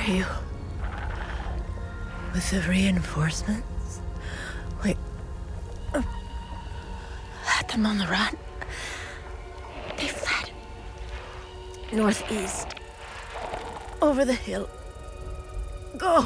you? With the reinforcements? Wait. Had them on the run. They fled. Northeast. Over the hill. Go!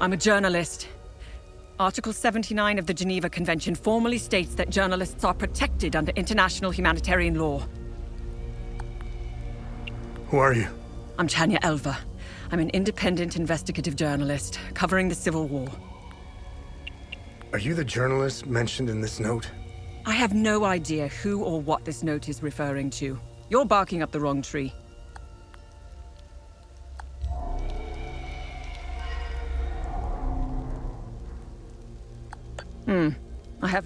I'm a journalist. Article 79 of the Geneva Convention formally states that journalists are protected under international humanitarian law. Who are you? I'm Tanya Elva. I'm an independent investigative journalist covering the Civil War. Are you the journalist mentioned in this note? I have no idea who or what this note is referring to. You're barking up the wrong tree. I have...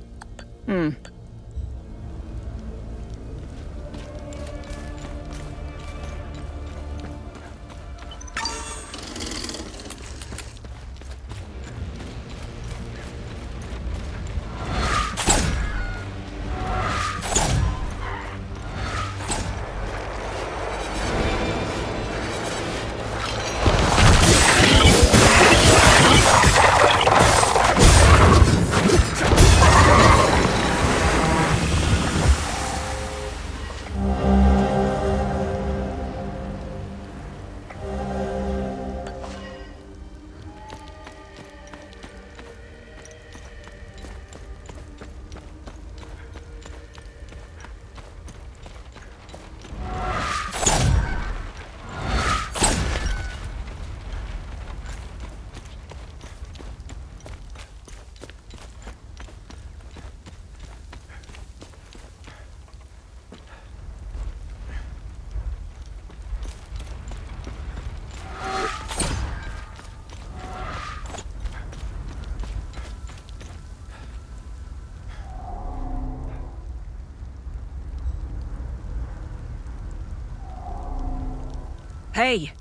Hey!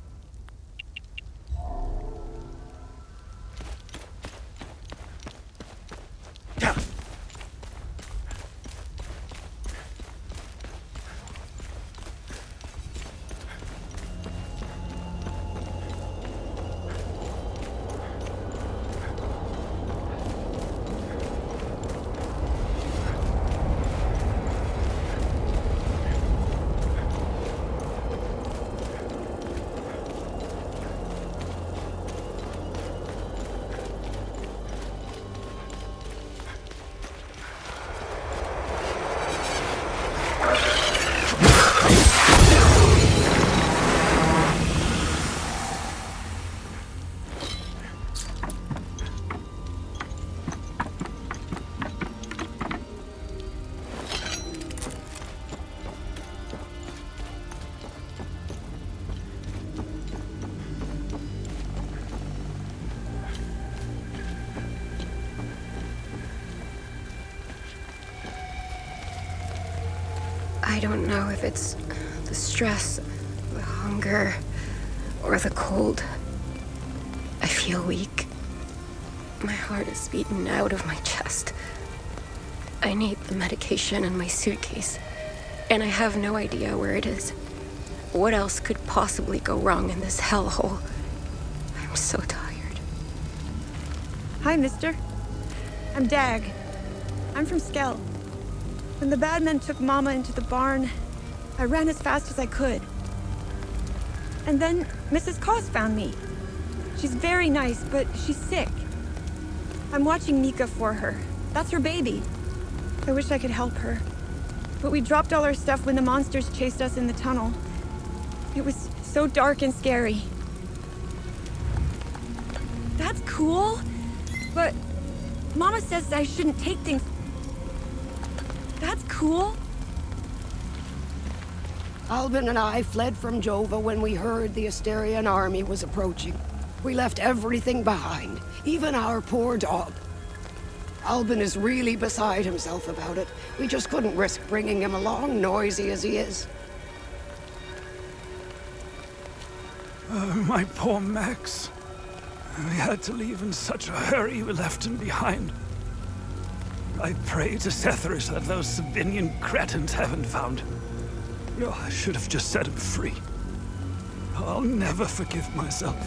I don't know if it's the stress, the hunger, or the cold. I feel weak. My heart is beaten out of my chest. I need the medication in my suitcase, and I have no idea where it is. What else could possibly go wrong in this hellhole? I'm so tired. Hi, mister. I'm Dag. I'm from Skell. When the bad men took Mama into the barn, I ran as fast as I could. And then Mrs. Koss found me. She's very nice, but she's sick. I'm watching Mika for her. That's her baby. I wish I could help her. But we dropped all our stuff when the monsters chased us in the tunnel. It was so dark and scary. That's cool, but Mama says I shouldn't take things. That's cool. Albin and I fled from Jova when we heard the Asterian army was approaching. We left everything behind, even our poor dog. Albin is really beside himself about it. We just couldn't risk bringing him along, noisy as he is. My poor Max. We had to leave in such a hurry we left him behind. I pray to Setherus that those Sabinian cretins haven't found him. Oh, I should have just set him free. I'll never forgive myself.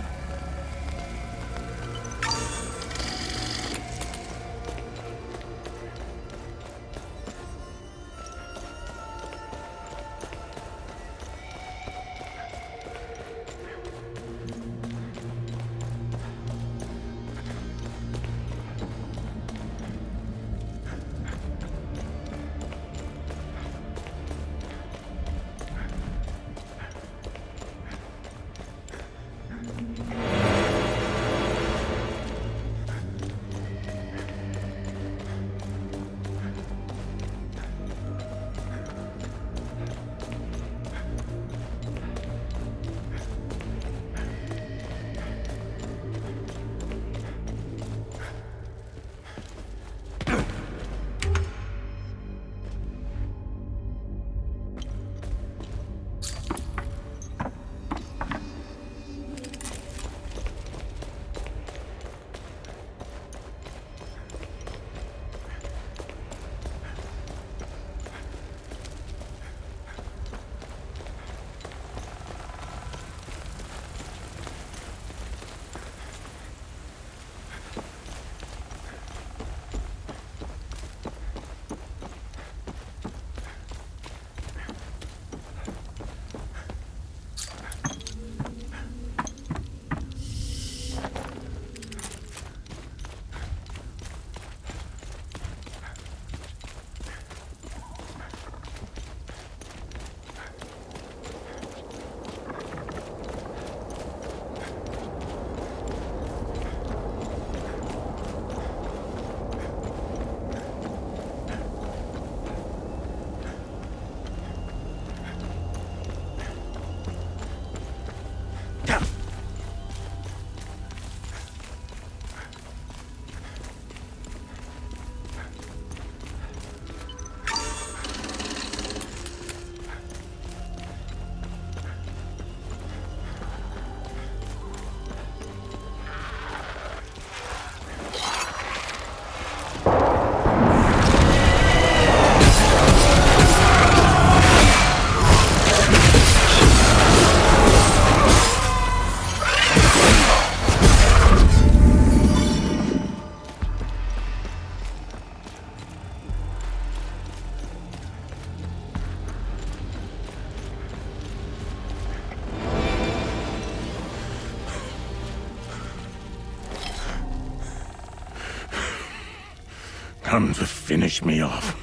Come to finish me off.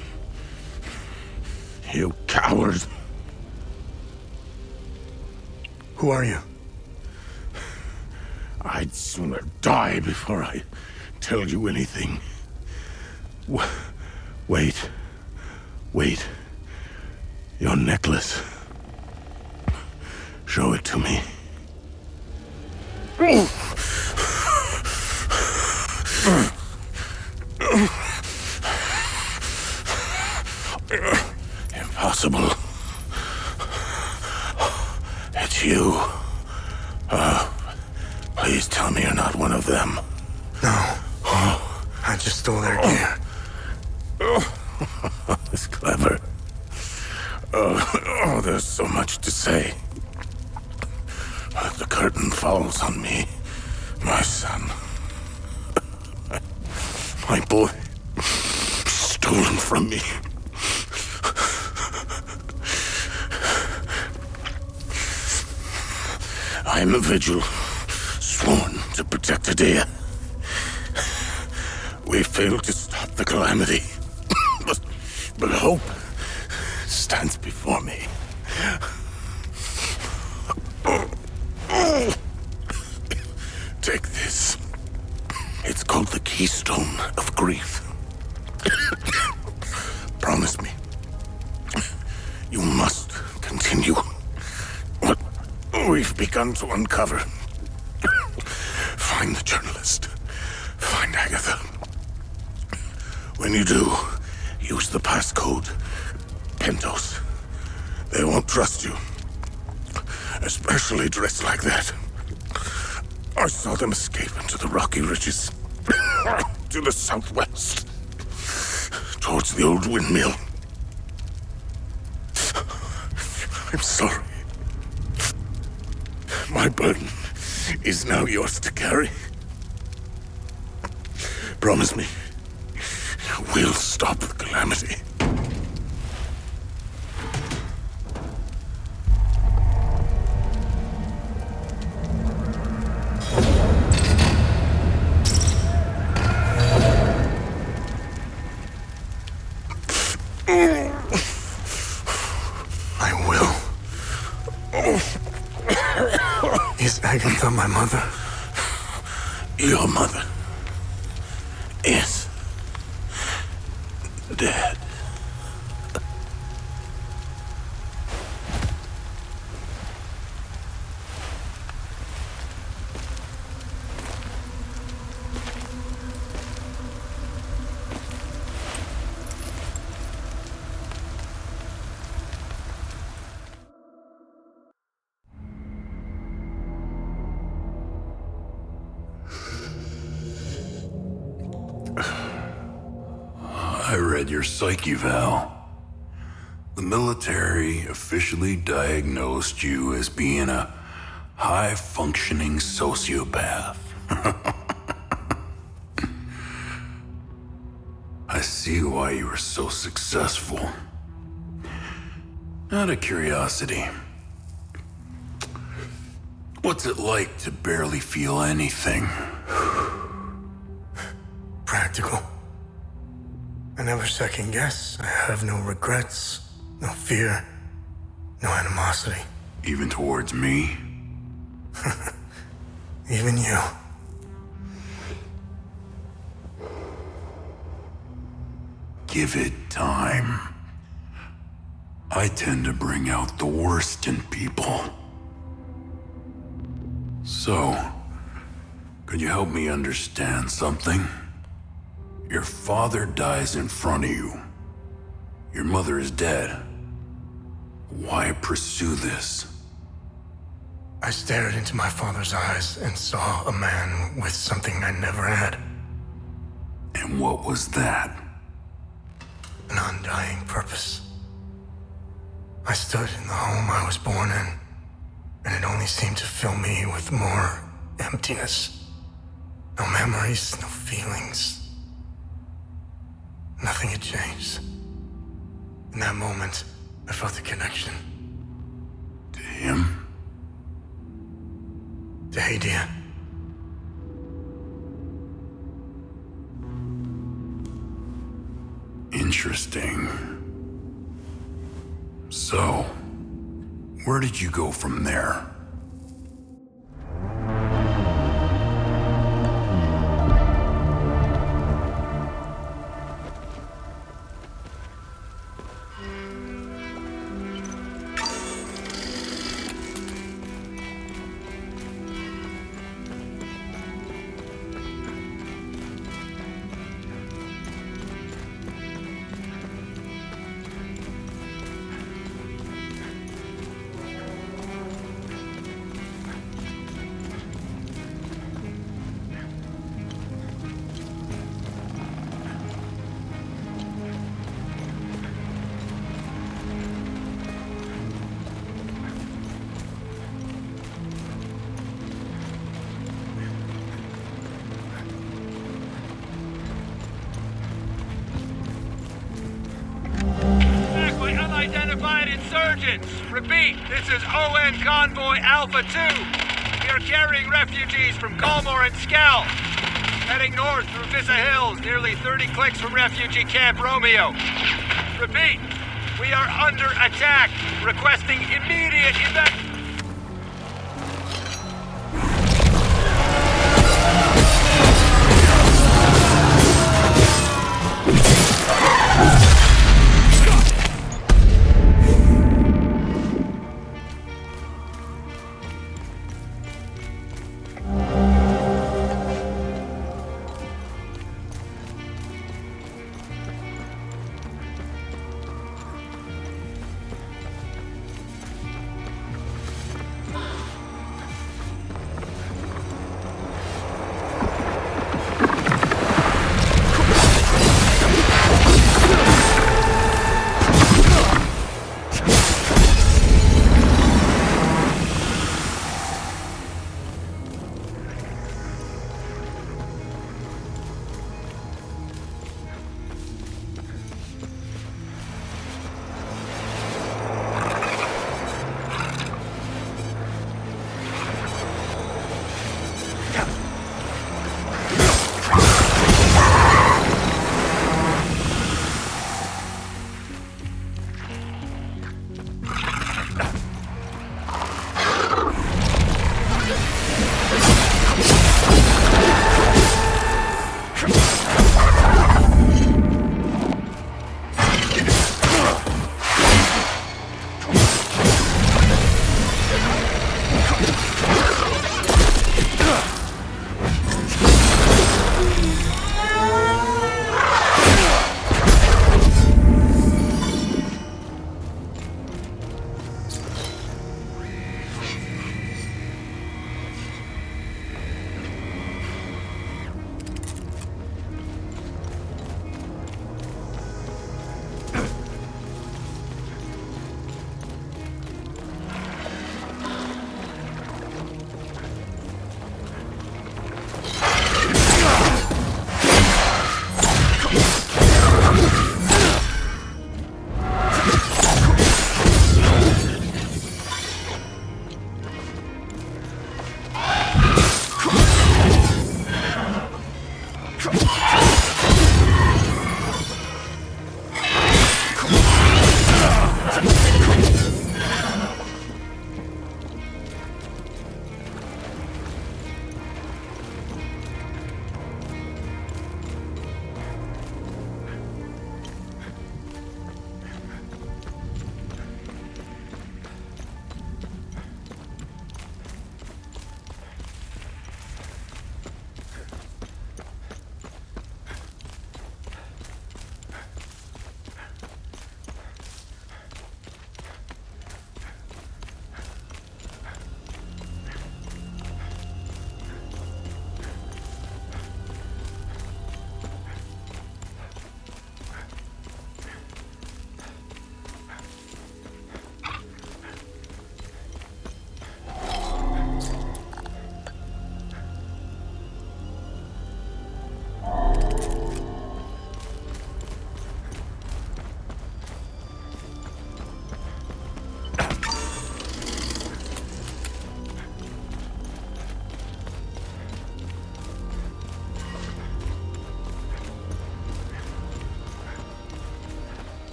You coward. Who are you? I'd sooner die before I tell you anything. Wait. Wait. Your necklace. Show it to me. Impossible. you. Please tell me you're not one of them. No. I just stole their gear. It's clever. There's so much to say. The curtain falls on me, my son. My boy, stolen from me. I am a vigil, sworn to protect Adea. We failed to stop the calamity, but hope stands before me. Take this. It's called the Keystone of Grief. Promise me. You must continue what we've begun to uncover. Find the journalist. Find Agatha. When you do, use the passcode Pentos. They won't trust you. Especially dressed like that. I saw them escape into the rocky ridges. To the southwest. Towards the old windmill. I'm sorry. My burden is now yours to carry. Promise me, we'll stop the calamity. I will. Is Agatha my mother? Your mother is dead. I read your psyche eval. The military officially diagnosed you as being a high-functioning sociopath. I see why you were so successful. Out of curiosity, what's it like to barely feel anything? Practical. I never second guess. I have no regrets, no fear, no animosity. Even towards me? Even you. Give it time. I tend to bring out the worst in people. So, could you help me understand something? Your father dies in front of you. Your mother is dead. Why pursue this? I stared into my father's eyes and saw a man with something I never had. And what was that? An undying purpose. I stood in the home I was born in, and it only seemed to fill me with more emptiness. No memories, no feelings. Nothing had changed. In that moment, I felt a connection. To him? To Hadia. Interesting. So, where did you go from there? identified insurgents. Repeat, this is ON Convoy Alpha 2. We are carrying refugees from Galmore and Skell. Heading north through Vissa Hills, nearly 30 clicks from refugee camp Romeo. Repeat, we are under attack. Requesting immediate evacuation.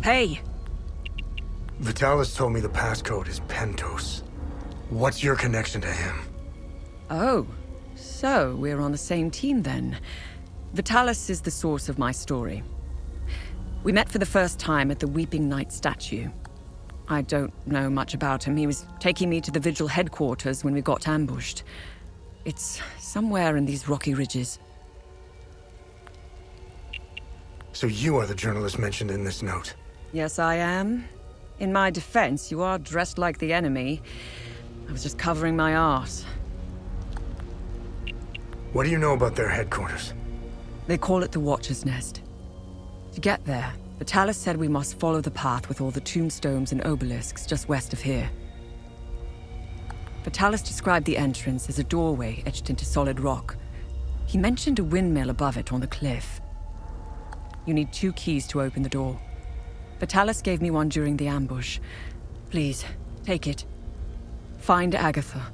Hey! Vitalis told me the passcode is Pentos. What's your connection to him? Oh, so we're on the same team then. Vitalis is the source of my story. We met for the first time at the Weeping Knight statue. I don't know much about him. He was taking me to the Vigil headquarters when we got ambushed. It's somewhere in these rocky ridges. So you are the journalist mentioned in this note? Yes, I am. In my defense, you are dressed like the enemy. I was just covering my arse. What do you know about their headquarters? They call it the Watcher's Nest. To get there, Vitalis said we must follow the path with all the tombstones and obelisks just west of here. Vitalis described the entrance as a doorway etched into solid rock. He mentioned a windmill above it on the cliff. You need 2 keys to open the door. Vitalis gave me one during the ambush. Please, take it. Find Agatha.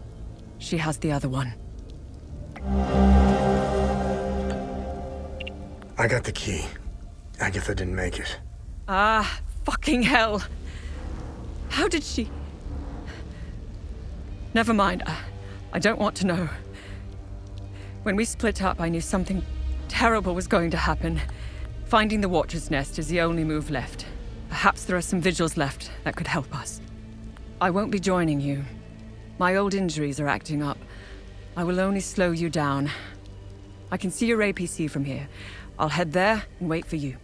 She has the other one. I got the key. Agatha didn't make it. Ah, fucking hell. How did she... Never mind. I don't want to know. When we split up, I knew something terrible was going to happen. Finding the Watcher's Nest is the only move left. Perhaps there are some vigils left that could help us. I won't be joining you. My old injuries are acting up. I will only slow you down. I can see your APC from here. I'll head there and wait for you.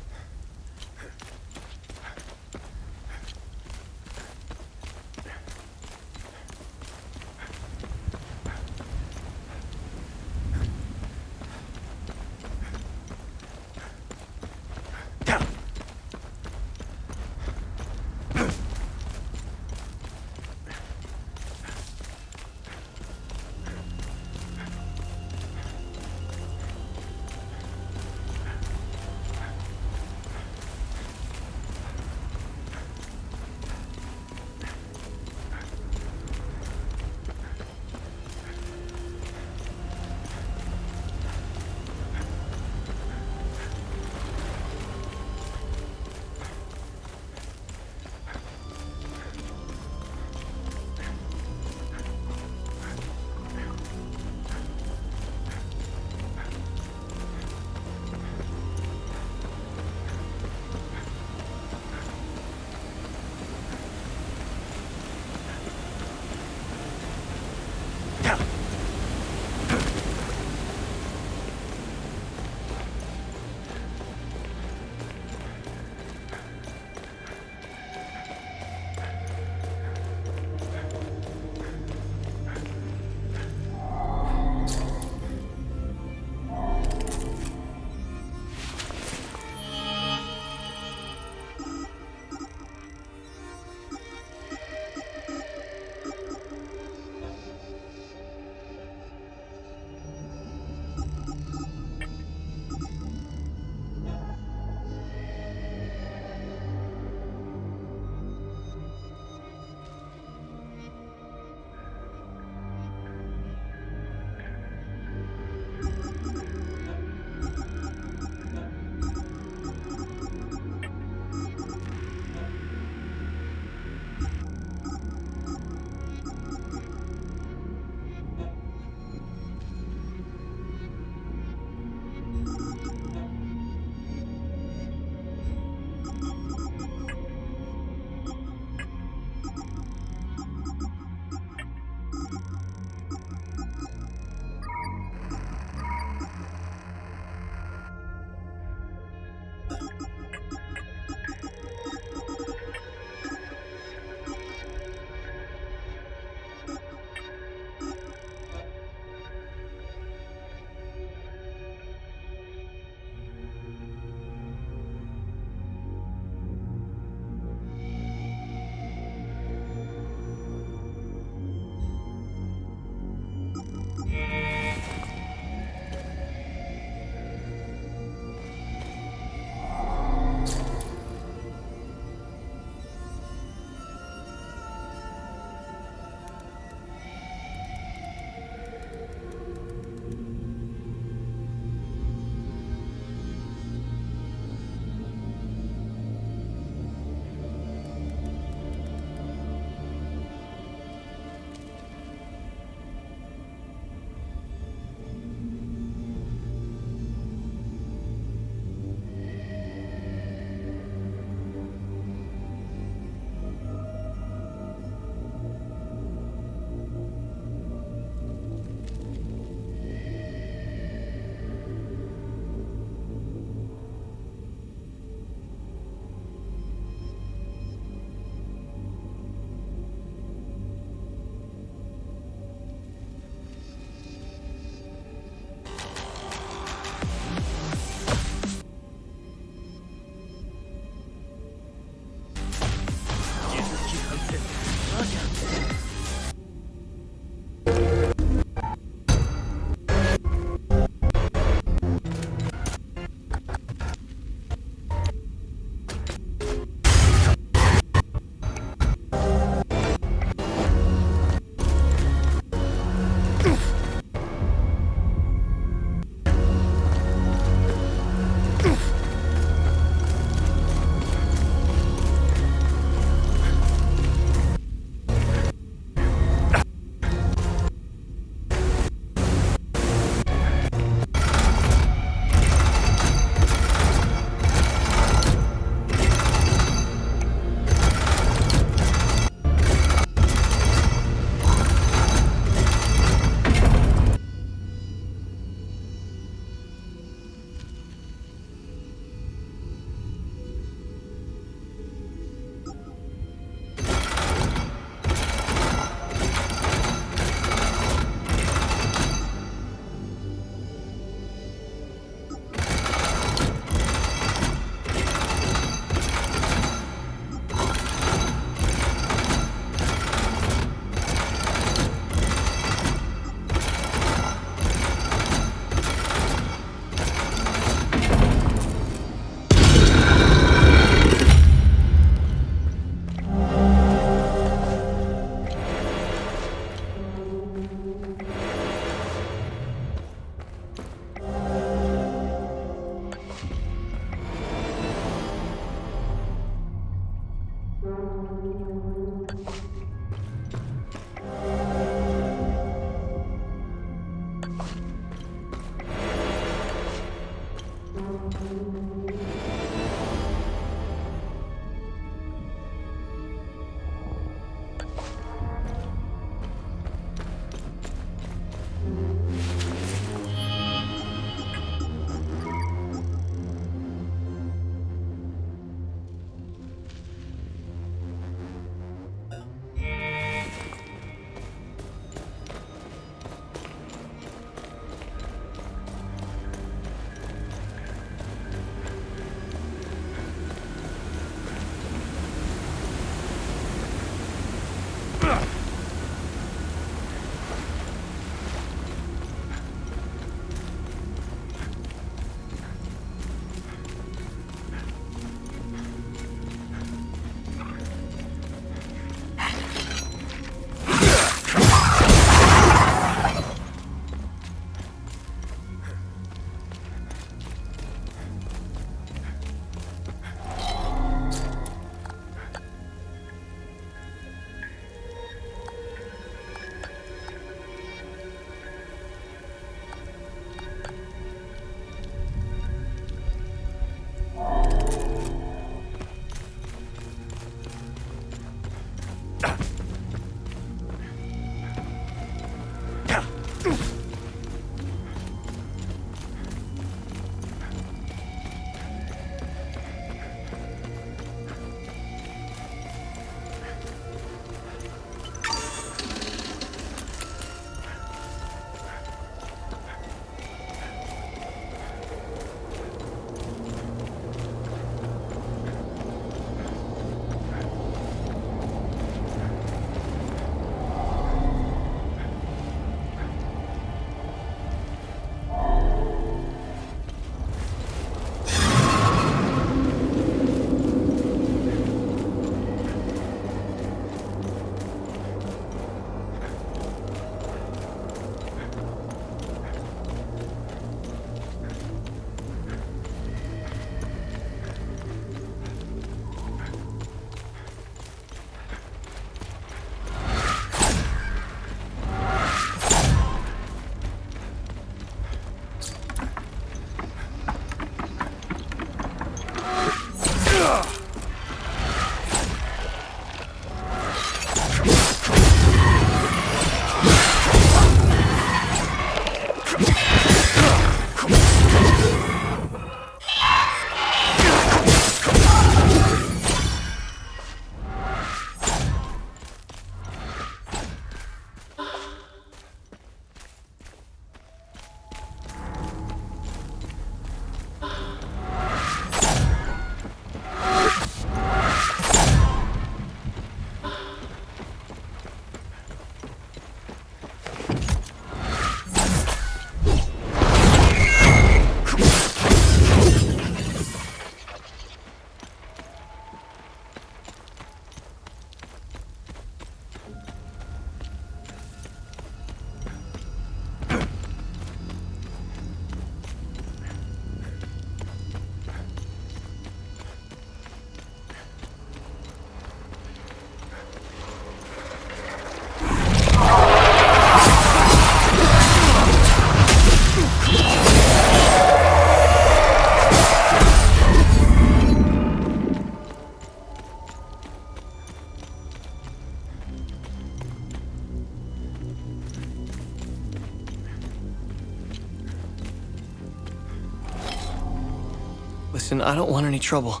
Listen, I don't want any trouble.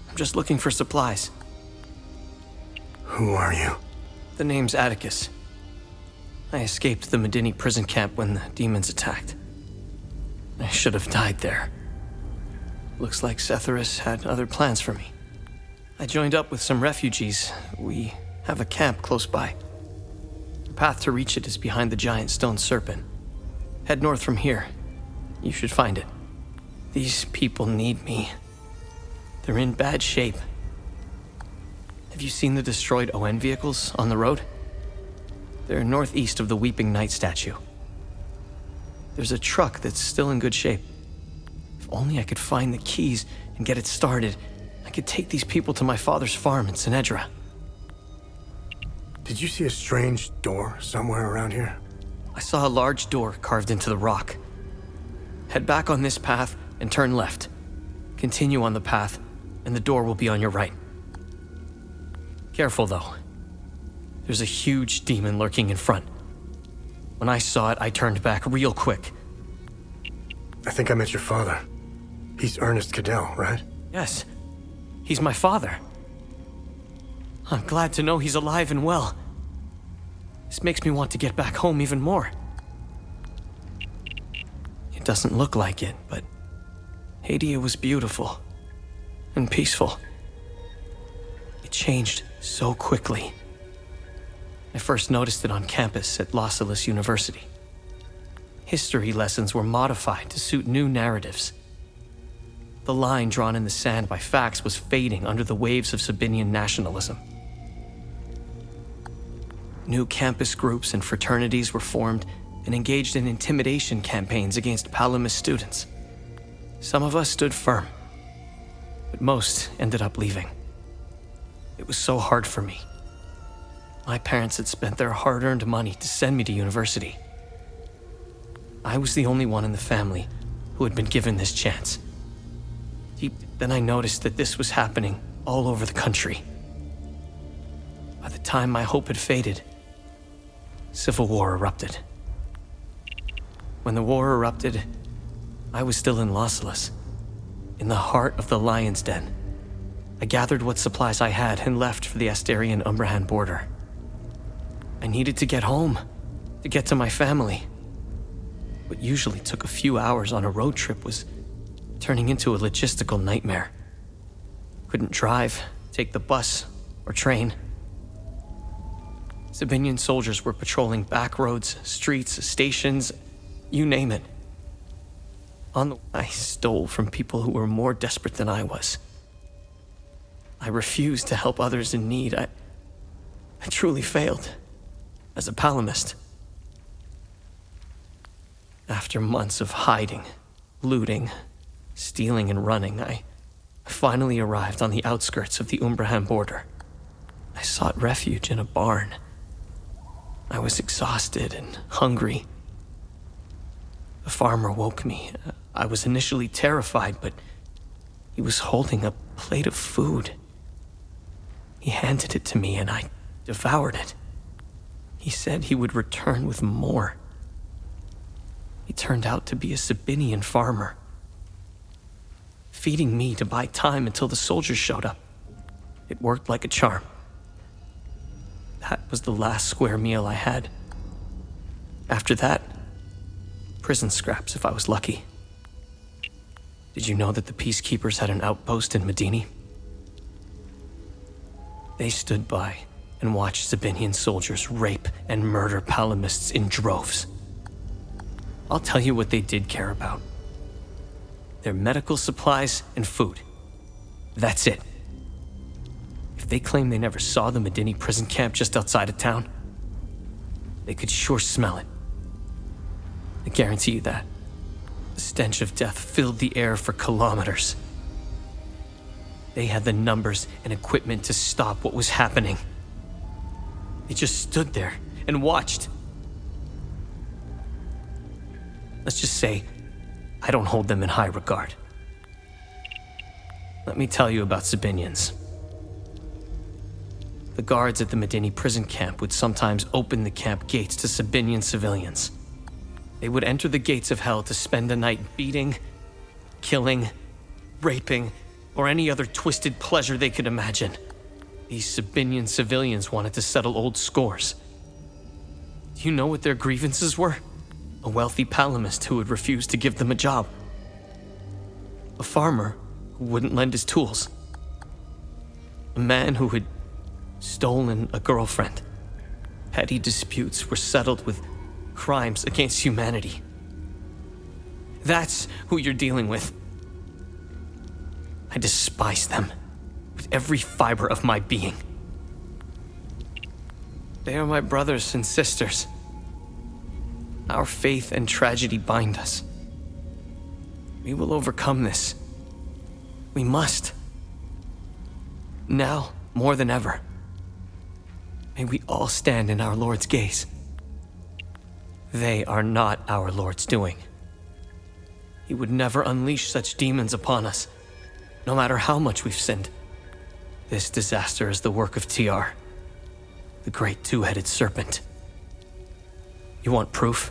I'm just looking for supplies. Who are you? The name's Atticus. I escaped the Medini prison camp when the demons attacked. I should have died there. Looks like Setharus had other plans for me. I joined up with some refugees. We have a camp close by. The path to reach it is behind the giant stone serpent. Head north from here. You should find it. These people need me. They're in bad shape. Have you seen the destroyed ON vehicles on the road? They're northeast of the Weeping Knight statue. There's a truck that's still in good shape. If only I could find the keys and get it started, I could take these people to my father's farm in Sinedra. Did you see a strange door somewhere around here? I saw a large door carved into the rock. Head back on this path and turn left. Continue on the path, and the door will be on your right. Careful, though. There's a huge demon lurking in front. When I saw it, I turned back real quick. I think I met your father. He's Ernest Cadell, right? Yes. He's my father. I'm glad to know he's alive and well. This makes me want to get back home even more. It doesn't look like it, but Hadia was beautiful and peaceful. It changed so quickly. I first noticed it on campus at Los Angeles University. History lessons were modified to suit new narratives. The line drawn in the sand by facts was fading under the waves of Sabinian nationalism. New campus groups and fraternities were formed and engaged in intimidation campaigns against Palamas students. Some of us stood firm, but most ended up leaving. It was so hard for me. My parents had spent their hard-earned money to send me to university. I was the only one in the family who had been given this chance. Then I noticed that this was happening all over the country. By the time my hope had faded, civil war erupted. When the war erupted, I was still in Lausulus, in the heart of the Lion's Den. I gathered what supplies I had and left for the Astarian-Umbrahan border. I needed to get home, to get to my family. What usually took a few hours on a road trip was turning into a logistical nightmare. Couldn't drive, take the bus, or train. Sabinian soldiers were patrolling back roads, streets, stations, you name it. I stole from people who were more desperate than I was. I refused to help others in need. I truly failed as a palamist. After months of hiding, looting, stealing, and running, I finally arrived on the outskirts of the Umbrahan border. I sought refuge in a barn. I was exhausted and hungry. The farmer woke me. I was initially terrified, but he was holding a plate of food. He handed it to me and I devoured it. He said he would return with more. He turned out to be a Sabinian farmer, feeding me to buy time until the soldiers showed up. It worked like a charm. That was the last square meal I had. After that, prison scraps if I was lucky. Did you know that the peacekeepers had an outpost in Medini? They stood by and watched Sabinian soldiers rape and murder palamists in droves. I'll tell you what they did care about. Their medical supplies and food. That's it. If they claim they never saw the Medini prison camp just outside of town, they could sure smell it. I guarantee you that. The stench of death filled the air for kilometers. They had the numbers and equipment to stop what was happening. They just stood there and watched. Let's just say, I don't hold them in high regard. Let me tell you about Sabinians. The guards at the Medini prison camp would sometimes open the camp gates to Sabinian civilians. They would enter the gates of hell to spend the night beating, killing, raping, or any other twisted pleasure they could imagine. These Sabinian civilians wanted to settle old scores. Do you know what their grievances were? A wealthy palamist who would refuse to give them a job. A farmer who wouldn't lend his tools. A man who had stolen a girlfriend. Petty disputes were settled with crimes against humanity. That's who you're dealing with. I despise them with every fiber of my being. They are my brothers and sisters. Our faith and tragedy bind us. We will overcome this. We must. Now, more than ever. May we all stand in our Lord's gaze. They are not our Lord's doing. He would never unleash such demons upon us, no matter how much we've sinned. This disaster is the work of TR, the great two-headed serpent. You want proof?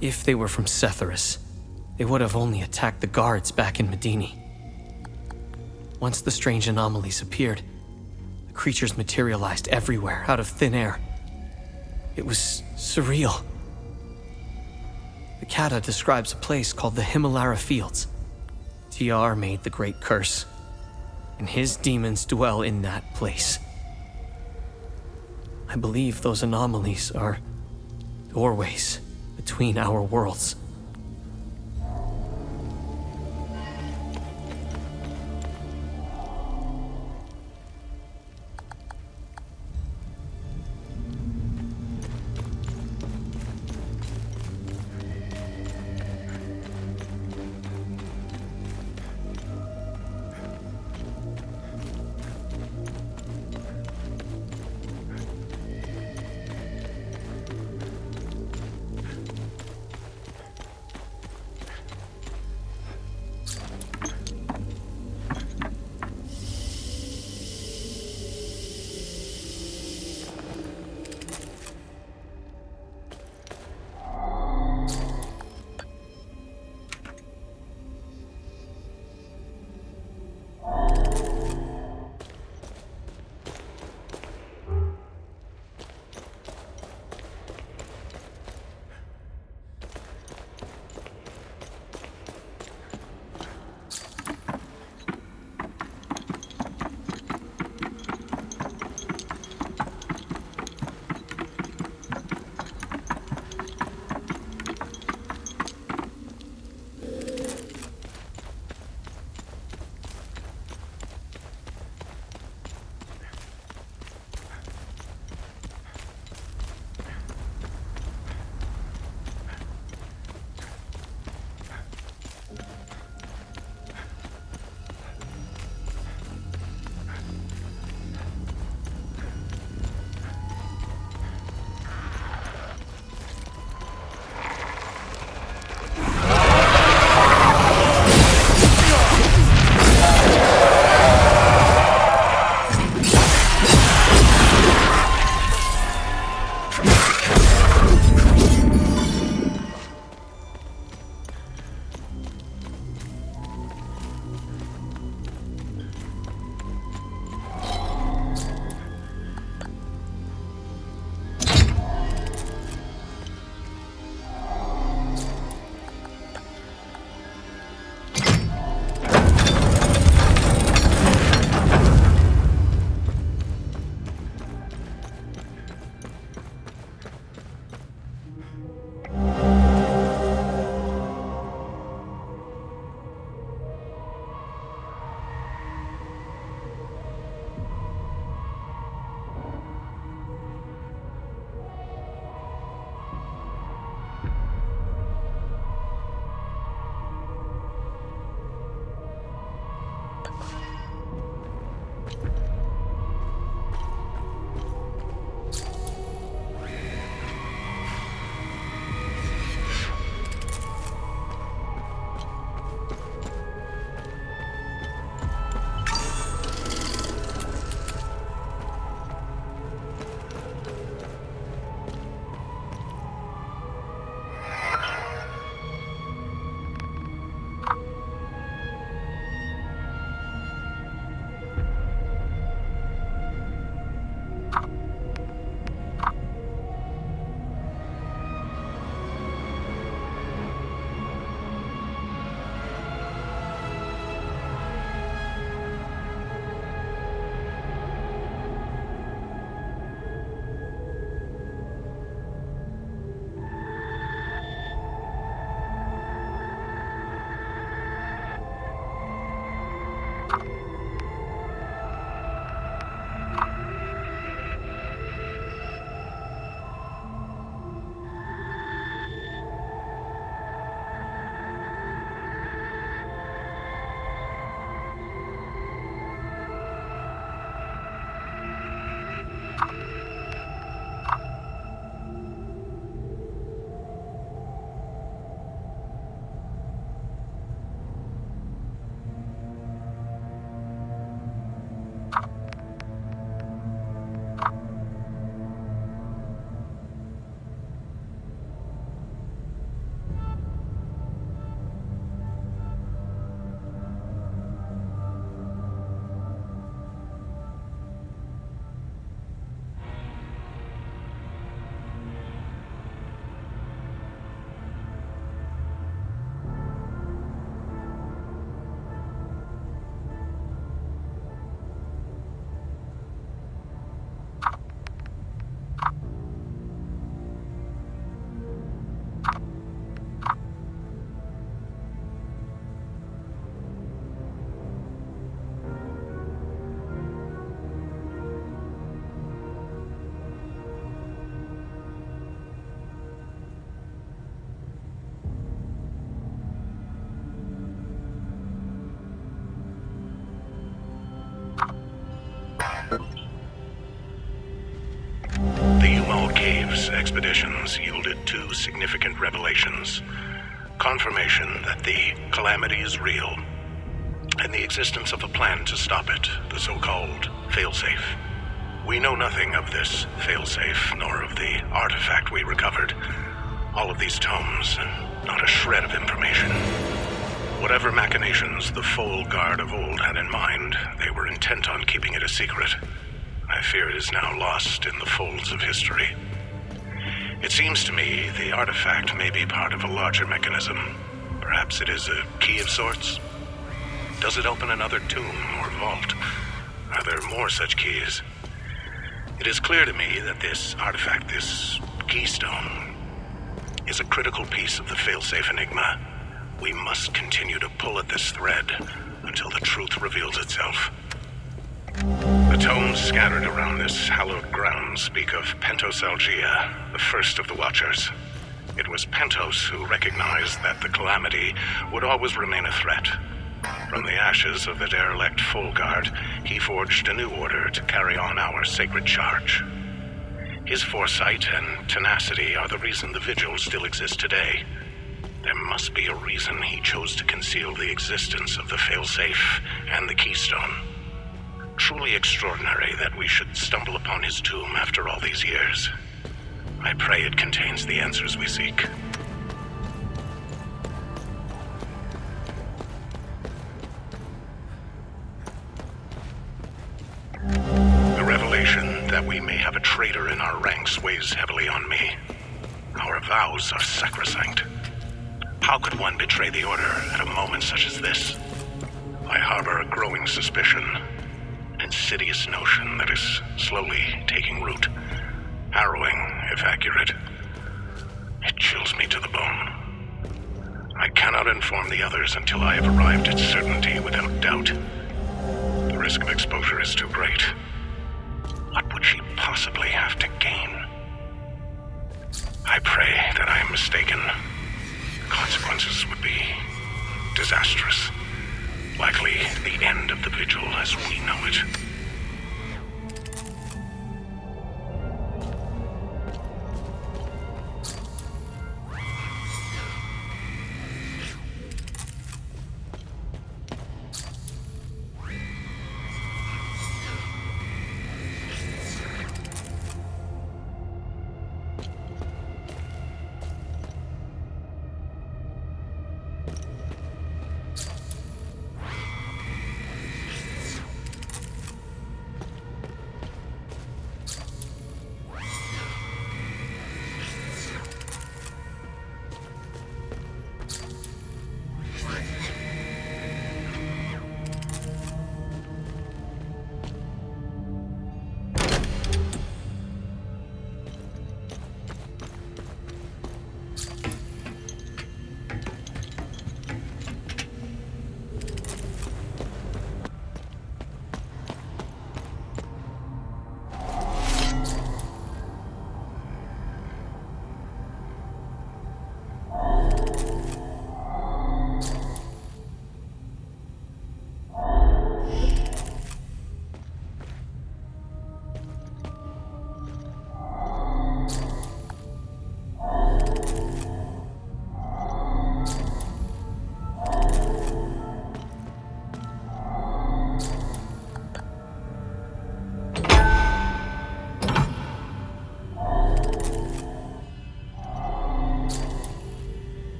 If they were from Setharis, they would have only attacked the guards back in Medini. Once the strange anomalies appeared, the creatures materialized everywhere out of thin air. It was surreal. The Kata describes a place called the Himalara Fields. TR made the great curse, and his demons dwell in that place. I believe those anomalies are doorways between our worlds. Caves expeditions yielded two significant revelations. Confirmation that the calamity is real, and the existence of a plan to stop it, the so-called failsafe. We know nothing of this failsafe, nor of the artifact we recovered. All of these tomes, and not a shred of information. Whatever machinations the Foal Guard of old had in mind, they were intent on keeping it a secret. I fear it is now lost in the folds of history. It seems to me the artifact may be part of a larger mechanism. Perhaps it is a key of sorts? Does it open another tomb or vault? Are there more such keys? It is clear to me that this artifact, this keystone, is a critical piece of the failsafe enigma. We must continue to pull at this thread until the truth reveals itself. The tomes scattered around this hallowed ground speak of Pentos Algea, the first of the Watchers. It was Pentos who recognized that the calamity would always remain a threat. From the ashes of the derelict Foal Guard, he forged a new order to carry on our sacred charge. His foresight and tenacity are the reason the Vigil still exists today. There must be a reason he chose to conceal the existence of the failsafe and the keystone. Truly extraordinary that we should stumble upon his tomb after all these years. I pray it contains the answers we seek. The revelation that we may have a traitor in our ranks weighs heavily on me. Our vows are sacrosanct. How could one betray the Order at a moment such as this? I harbor a growing suspicion. An insidious notion that is slowly taking root. Harrowing, if accurate. It chills me to the bone. I cannot inform the others until I have arrived at certainty without doubt. The risk of exposure is too great. What would she possibly have to gain? I pray that I am mistaken. The consequences would be disastrous. Likely the end of the vigil as we know it.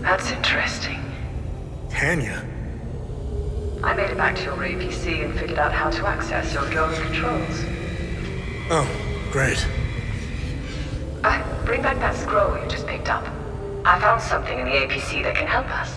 That's interesting. Tanya? I made it back to your APC and figured out how to access your drone's controls. Oh, great. Bring back that scroll you just picked up. I found something in the APC that can help us.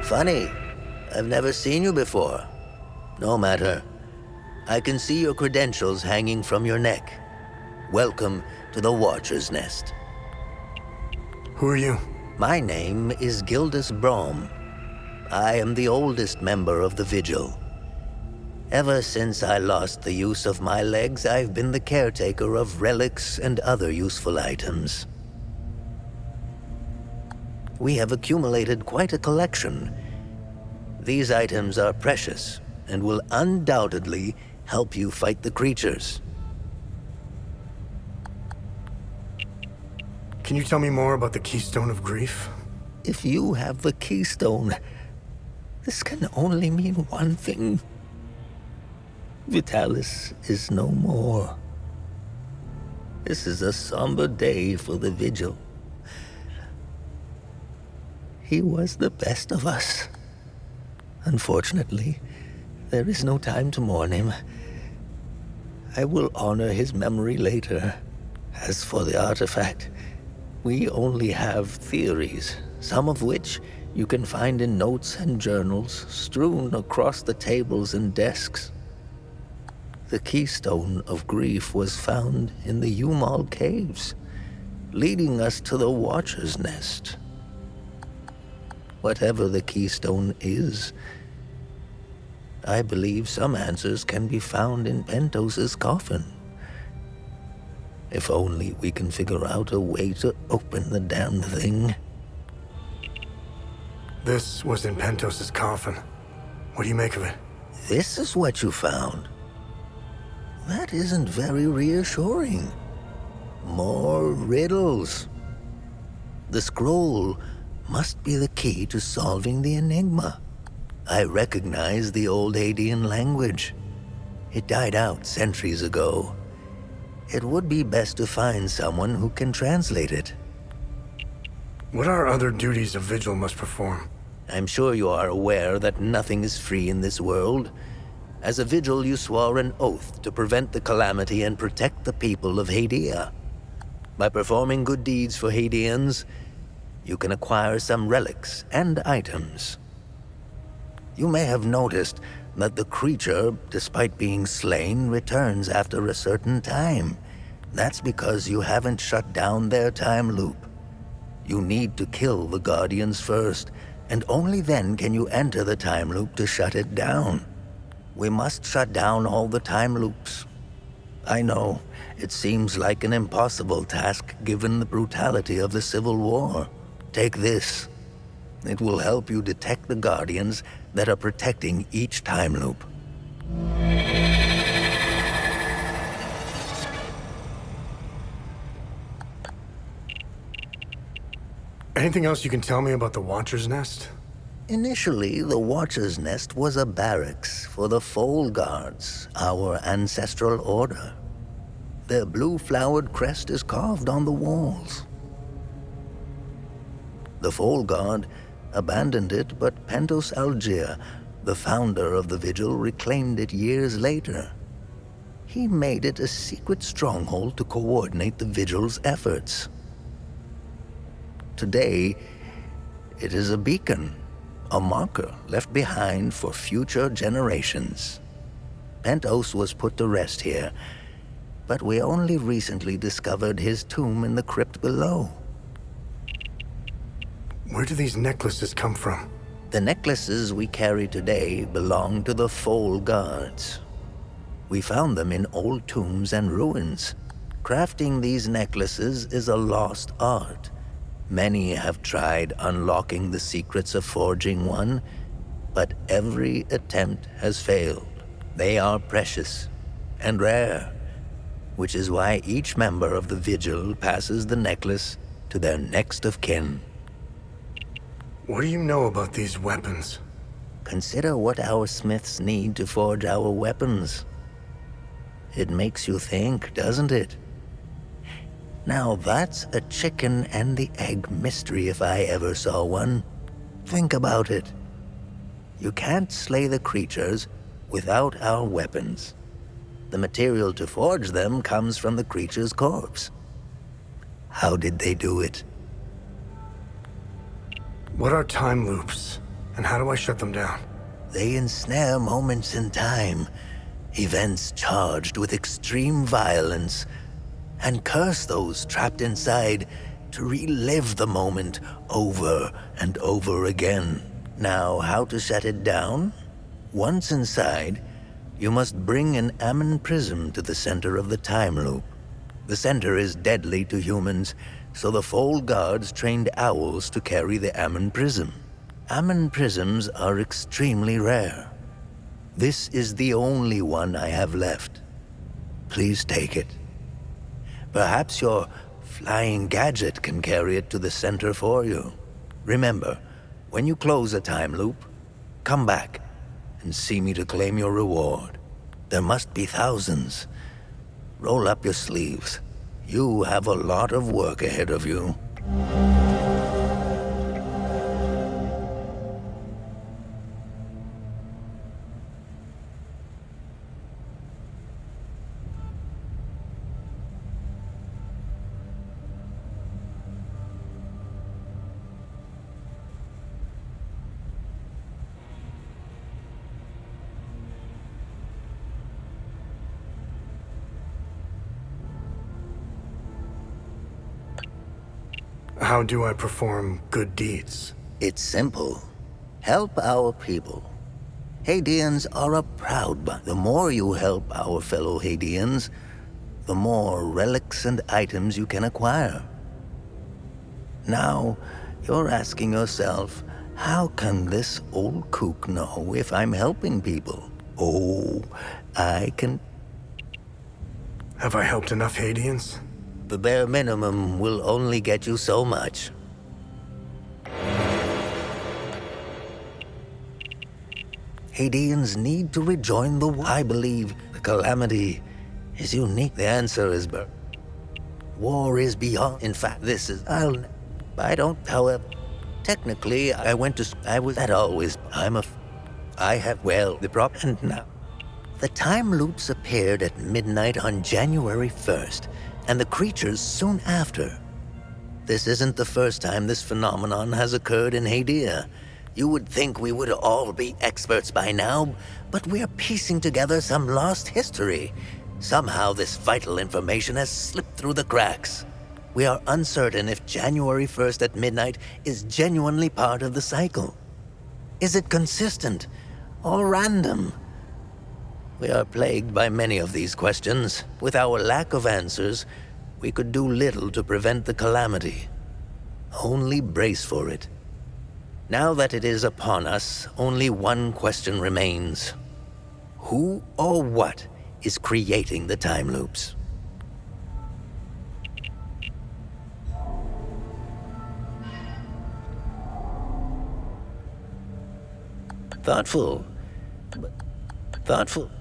Funny. I've never seen you before. No matter. I can see your credentials hanging from your neck. Welcome to the Watcher's Nest. Who are you? My name is Gildas Brom. I am the oldest member of the Vigil. Ever since I lost the use of my legs, I've been the caretaker of relics and other useful items. We have accumulated quite a collection. These items are precious, and will undoubtedly help you fight the creatures. Can you tell me more about the Keystone of Grief? If you have the Keystone, this can only mean one thing. Vitalis is no more. This is a somber day for the Vigil. He was the best of us. Unfortunately, there is no time to mourn him. I will honor his memory later. As for the artifact, we only have theories, some of which you can find in notes and journals strewn across the tables and desks. The Keystone of Grief was found in the Umal Caves, leading us to the Watcher's Nest. Whatever the Keystone is, I believe some answers can be found in Pentos's coffin. If only we can figure out a way to open the damn thing. This was in Pentos's coffin. What do you make of it? This is what you found. That isn't very reassuring. More riddles. The scroll must be the key to solving the enigma. I recognize the old Hadean language. It died out centuries ago. It would be best to find someone who can translate it. What are other duties a Vigil must perform? I'm sure you are aware that nothing is free in this world. As a Vigil, you swore an oath to prevent the calamity and protect the people of Hadea. By performing good deeds for Hadeans, you can acquire some relics and items. You may have noticed that the creature, despite being slain, returns after a certain time. That's because you haven't shut down their time loop. You need to kill the Guardians first, and only then can you enter the time loop to shut it down. We must shut down all the time loops. I know, it seems like an impossible task given the brutality of the Civil War. Take this. It will help you detect the Guardians that are protecting each time loop. Anything else you can tell me about the Watcher's Nest? Initially, the Watcher's Nest was a barracks for the Foal Guards, our ancestral order. Their blue-flowered crest is carved on the walls. The Foal Guard abandoned it, but Pentos Algier, the founder of the Vigil, reclaimed it years later. He made it a secret stronghold to coordinate the Vigil's efforts. Today, it is a beacon, a marker left behind for future generations. Pentos was put to rest here, but we only recently discovered his tomb in the crypt below. Where do these necklaces come from? The necklaces we carry today belong to the Foal Guards. We found them in old tombs and ruins. Crafting these necklaces is a lost art. Many have tried unlocking the secrets of forging one, but every attempt has failed. They are precious and rare, which is why each member of the Vigil passes the necklace to their next of kin. What do you know about these weapons? Consider what our smiths need to forge our weapons. It makes you think, doesn't it? Now that's a chicken and the egg mystery if I ever saw one. Think about it. You can't slay the creatures without our weapons. The material to forge them comes from the creature's corpse. How did they do it? What are time loops, and how do I shut them down? They ensnare moments in time, events charged with extreme violence, and curse those trapped inside to relive the moment over and over again. Now, how to shut it down? Once inside, you must bring an Ammon prism to the center of the time loop. The center is deadly to humans, so the Foal Guards trained owls to carry the Ammon prism. Ammon prisms are extremely rare. This is the only one I have left. Please take it. Perhaps your flying gadget can carry it to the center for you. Remember, when you close a time loop, come back and see me to claim your reward. There must be thousands. Roll up your sleeves. You have a lot of work ahead of you. How do I perform good deeds? It's simple. Help our people. Hadeans are a proud bunch. The more you help our fellow Hadeans, the more relics and items you can acquire. Now, you're asking yourself, how can this old kook know if I'm helping people? Oh, I can... Have I helped enough Hadeans? The bare minimum will only get you so much. Hadeans need to rejoin the war. I believe the calamity is unique. The answer is war is beyond. In fact, this is... I don't, however... Technically, I went to... I was... That always... I have... Well, the prop... And now... The time loops appeared at midnight on January 1st. And the creatures soon after. This isn't the first time this phenomenon has occurred in Hadia. You would think we would all be experts by now, but we're piecing together some lost history. Somehow this vital information has slipped through the cracks. We are uncertain if January 1st at midnight is genuinely part of the cycle. Is it consistent or random? We are plagued by many of these questions. With our lack of answers, we could do little to prevent the calamity. Only brace for it. Now that it is upon us, only one question remains. Who or what is creating the time loops? Thoughtful. Thoughtful.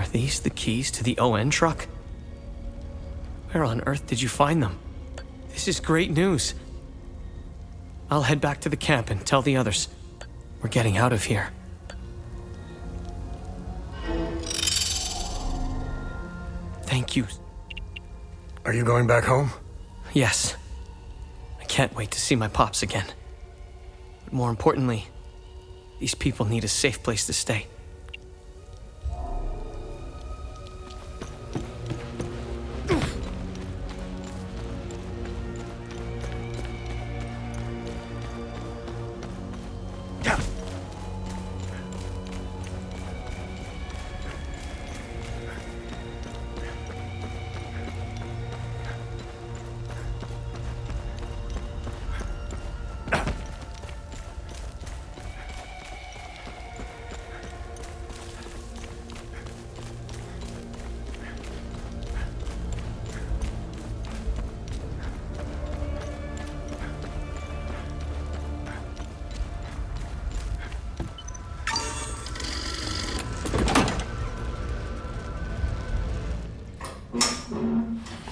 Are these the keys to the ON truck? Where on earth did you find them? This is great news. I'll head back to the camp and tell the others. We're getting out of here. Thank you. Are you going back home? Yes. I can't wait to see my pops again. But more importantly, these people need a safe place to stay.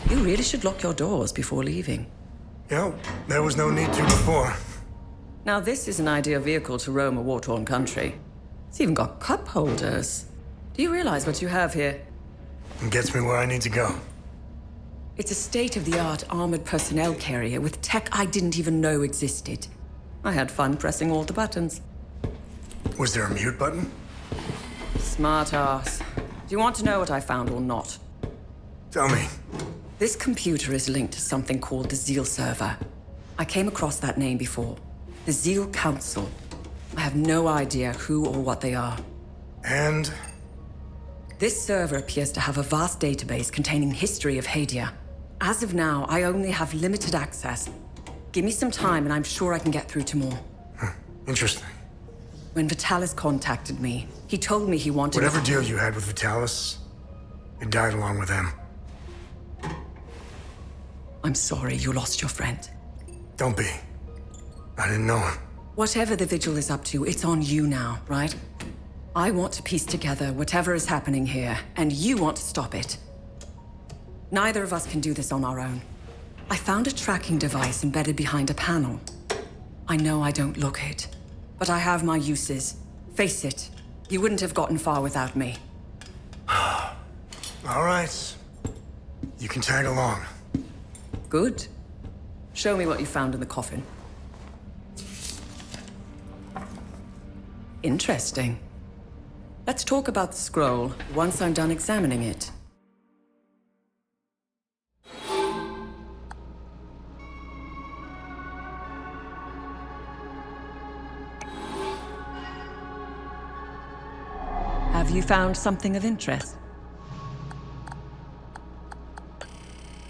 You really should lock your doors before leaving. Yeah, there was no need to before. Now, this is an ideal vehicle to roam a war-torn country. It's even got cup holders. Do you realize what you have here? It gets me where I need to go. It's a state-of-the-art armored personnel carrier with tech I didn't even know existed. I had fun pressing all the buttons. Was there a mute button? Smart ass. Do you want to know what I found or not? Tell me. This computer is linked to something called the Zeal server. I came across that name before. The Zeal Council. I have no idea who or what they are. And? This server appears to have a vast database containing history of Hadia. As of now, I only have limited access. Give me some time and I'm sure I can get through to more. Interesting. When Vitalis contacted me, he told me he wanted... Whatever deal you had with Vitalis, it died along with him. I'm sorry you lost your friend. Don't be. I didn't know him. Whatever the Vigil is up to, it's on you now, right? I want to piece together whatever is happening here, and you want to stop it. Neither of us can do this on our own. I found a tracking device embedded behind a panel. I know I don't look it, but I have my uses. Face it, you wouldn't have gotten far without me. All right. You can tag along. Good. Show me what you found in the coffin. Interesting. Let's talk about the scroll once I'm done examining it. Have you found something of interest?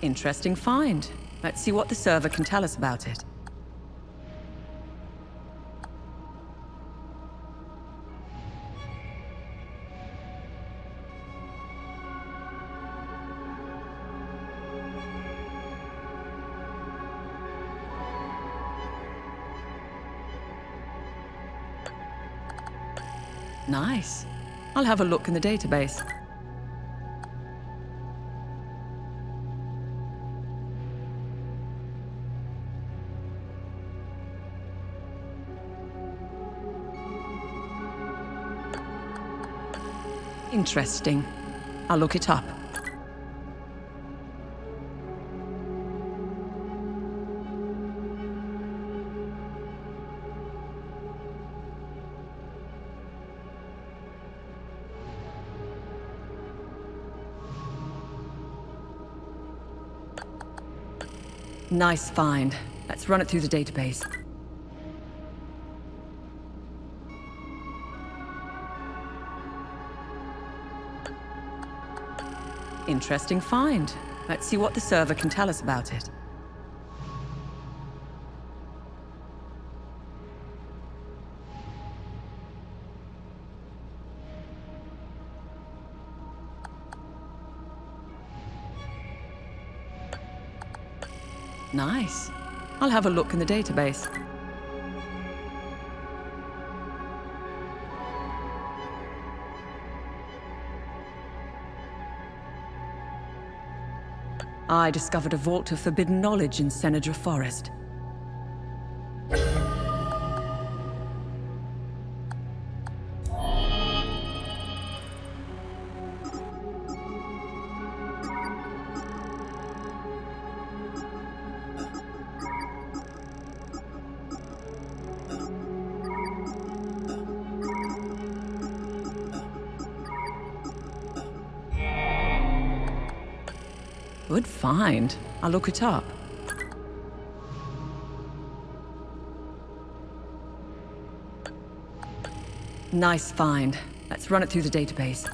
Interesting find. Let's see what the server can tell us about it. Nice. I'll have a look in the database. Interesting. I'll look it up. Nice find. Let's run it through the database. Interesting find. Let's see what the server can tell us about it. Nice. I'll have a look in the database. I discovered a vault of forbidden knowledge in Senedra Forest. Good find. I'll look it up. Nice find. Let's run it through the database.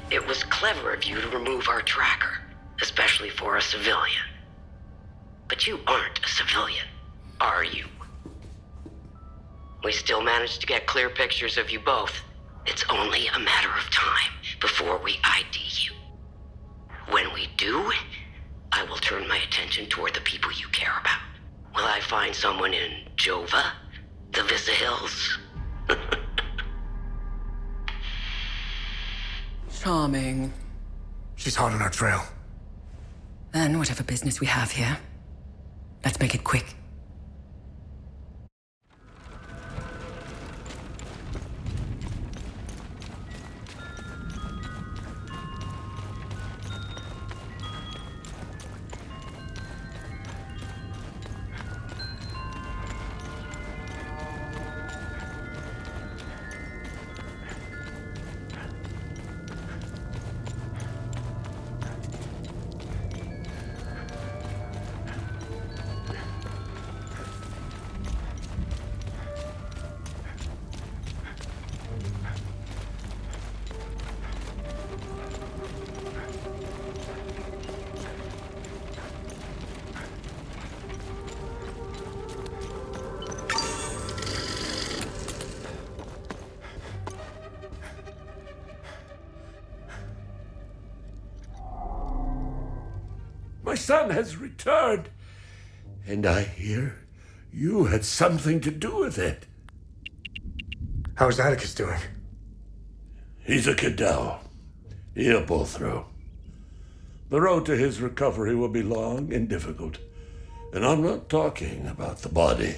It was clever of you to remove our tracker, especially for a civilian. But you aren't a civilian, are you? We still managed to get clear pictures of you both. It's only a matter of time before we ID you. When we do, I will turn my attention toward the people you care about. Will I find someone in Jova? The Visa Hills? Charming. She's hot on our trail. Then whatever business we have here, let's make it quick. My son has returned, and I hear you had something to do with it. How's Atticus doing? He's a Cadell. He'll pull through. The road to his recovery will be long and difficult. And I'm not talking about the body.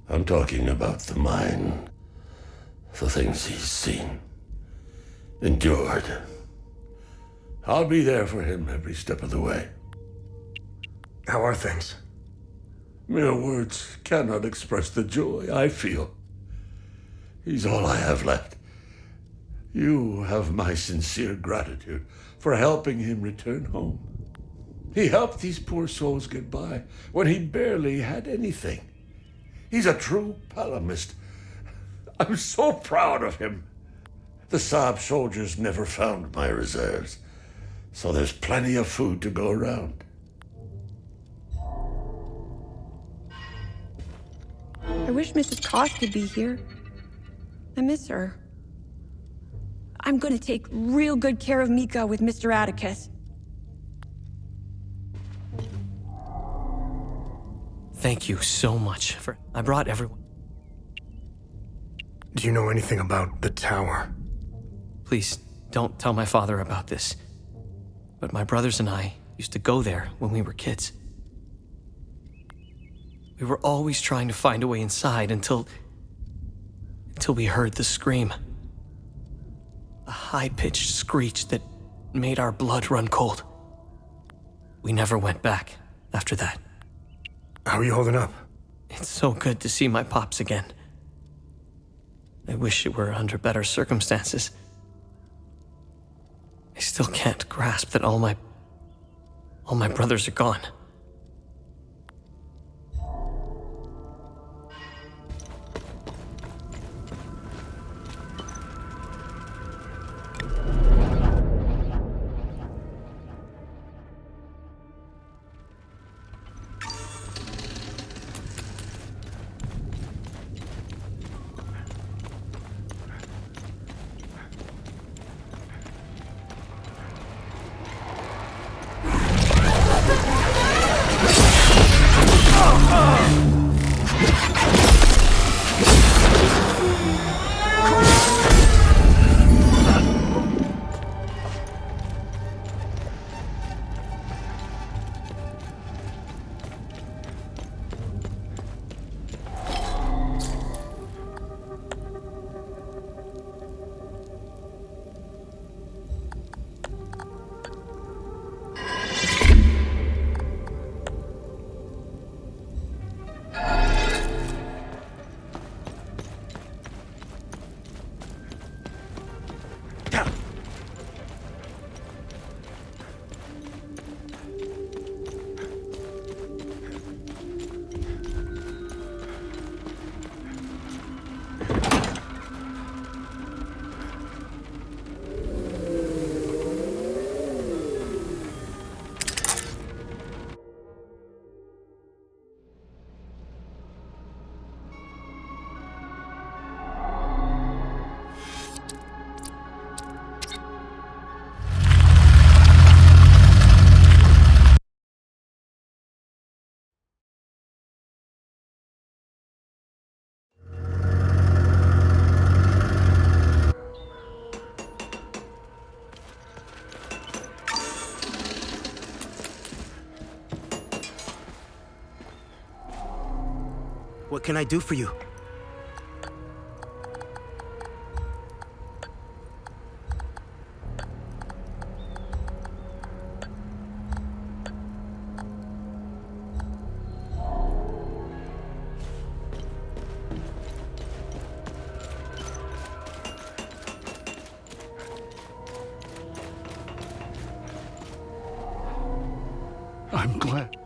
I'm talking about the mind. The things he's seen, endured. I'll be there for him every step of the way. How are things? Mere words cannot express the joy I feel. He's all I have left. You have my sincere gratitude for helping him return home. He helped these poor souls get by when he barely had anything. He's a true Palamist. I'm so proud of him. The Saab soldiers never found my reserves, so there's plenty of food to go around. I wish Mrs. Koss could be here. I miss her. I'm gonna take real good care of Mika with Mr. Atticus. Thank you so much for... I brought everyone... Do you know anything about the tower? Please, don't tell my father about this. But my brothers and I, used to go there when we were kids. We were always trying to find a way inside until we heard the scream. A high-pitched screech that made our blood run cold. We never went back after that. How are you holding up? It's so good to see my pops again. I wish it were under better circumstances. I still can't grasp that all my brothers are gone. What can I do for you? I'm glad.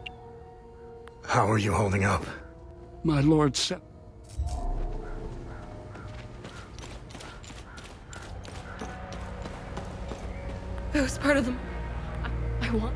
How are you holding up? My lord said... I was part of them. I want...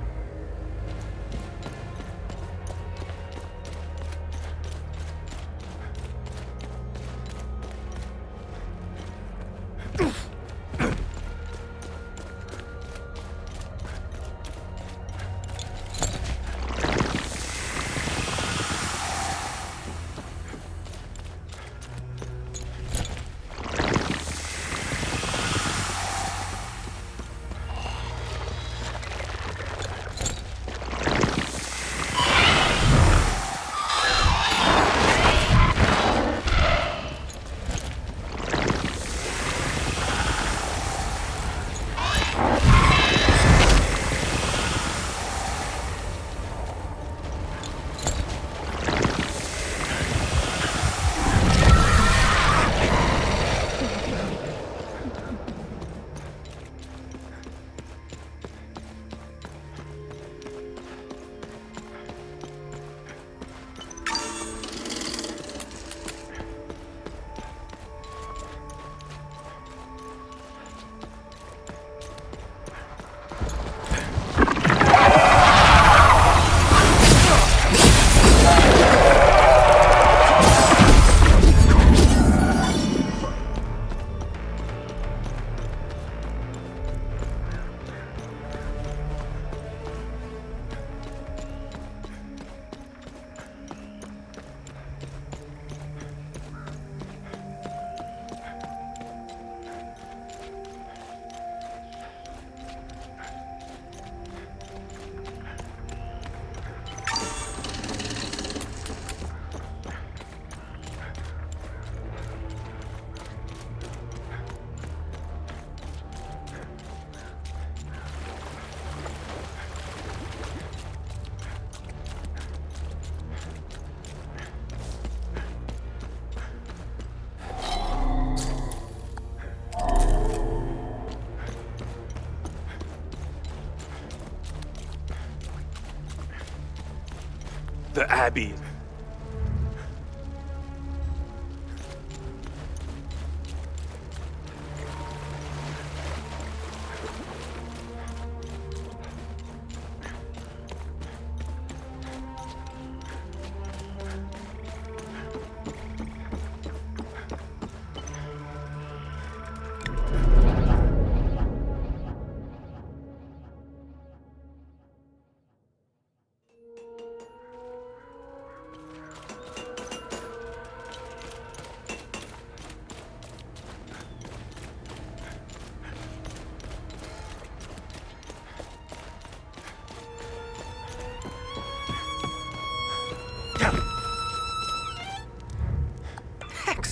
The Abbey.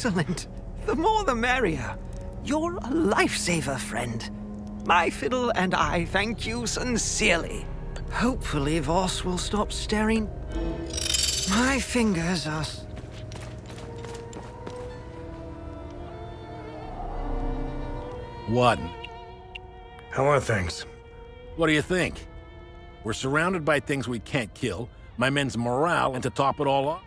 Excellent. The more the merrier. You're a lifesaver, friend. My fiddle and I thank you sincerely. Hopefully Voss will stop staring. My fingers are... What? How are things? What do you think? We're surrounded by things we can't kill, my men's morale, and to top it all off,